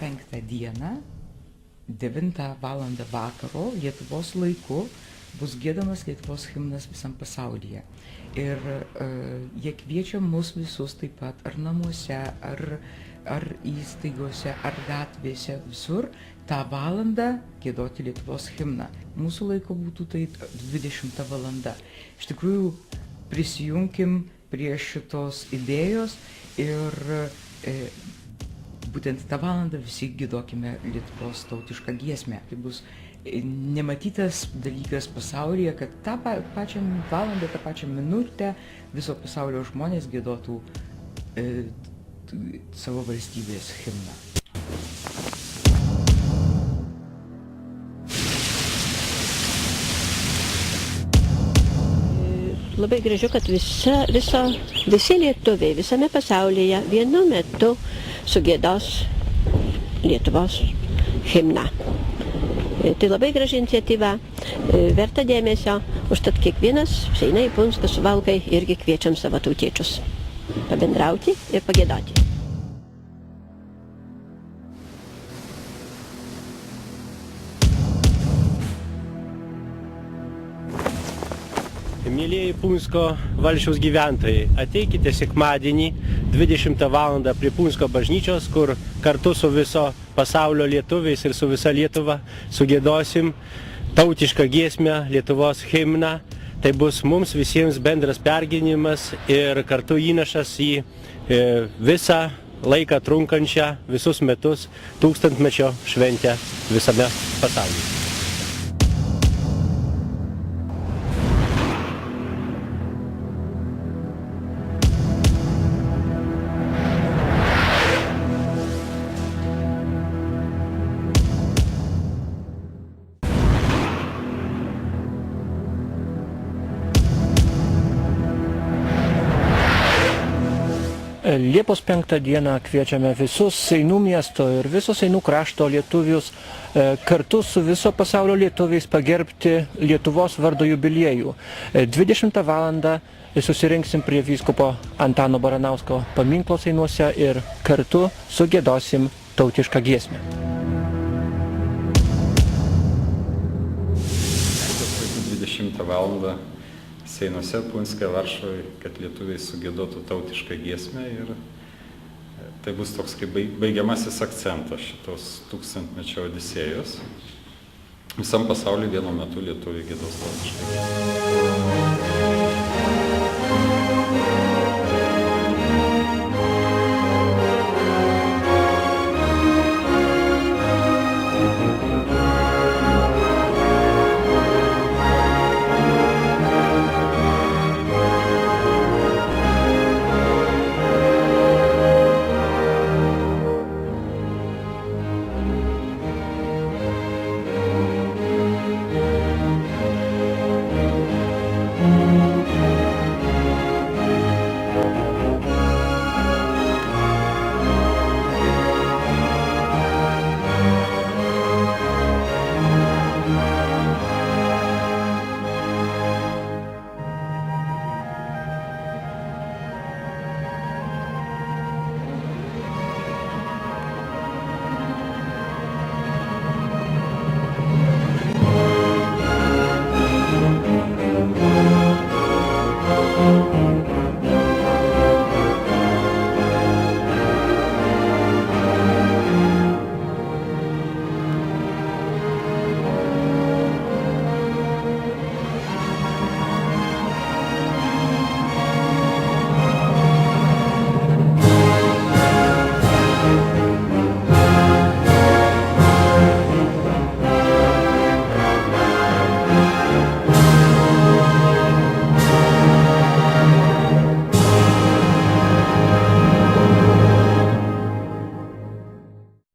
5 dieną, 9 valandą vakaro, Lietuvos laiku, bus giedamas Lietuvos himnas visam pasaulyje. Ir jie kviečia mus visus taip pat, ar namuose, ar įstaigose, ar gatvėse, visur, tą valandą giedoti Lietuvos himną. Mūsų laiko būtų tai 20 valanda. Iš tikrųjų, prisijunkim prie šitos idėjos ir būtent tą valandą visi giedokime Lietuvos tautišką giesmę. Tai bus nematytas dalykas pasaulyje, kad tą pačią valandą, tą pačią minutę viso pasaulio žmonės giedotų savo valstybės himną. Labai gražu, kad visi lietuviai visame pasaulyje vienu metu sugiedos Lietuvos himną. Tai labai graži iniciatyva, verta dėmesio, užtat kiekvienas eina į Punską su Valkai irgi kviečiam savo tautiečius pabendrauti ir pagiedoti. Mėlieji Punsko valsčiaus gyventojai, ateikite sekmadienį 20 val. Prie Punsko bažnyčios, kur kartu su viso pasaulio lietuviais ir su visa Lietuva sugiedosim tautišką giesmę, Lietuvos himną. Tai bus mums visiems bendras pergyvenimas ir kartu įnašas į visą laiką trunkančią, visus metus, tūkstantmečio šventę visame pasaulyje. Liepos 5 dieną kviečiame visus Seinų miesto ir visos Seinų krašto lietuvius kartu su viso pasaulio lietuviais pagerbti Lietuvos vardo jubiliejų. 20 val. Susirinksim prie vyskupo Antano Baranausko paminklo Seinuose ir kartu sugiedosim tautišką giesmę. 20 val. Seinuose, Punske, Varšuvoje, kad lietuviai sugiedotų tautišką giesmę ir tai bus toks kaip baigiamasis akcentas šitos tūkstantmečio odisėjos. Visam pasauliu vienu metu lietuviai giedos tautišką giesmę.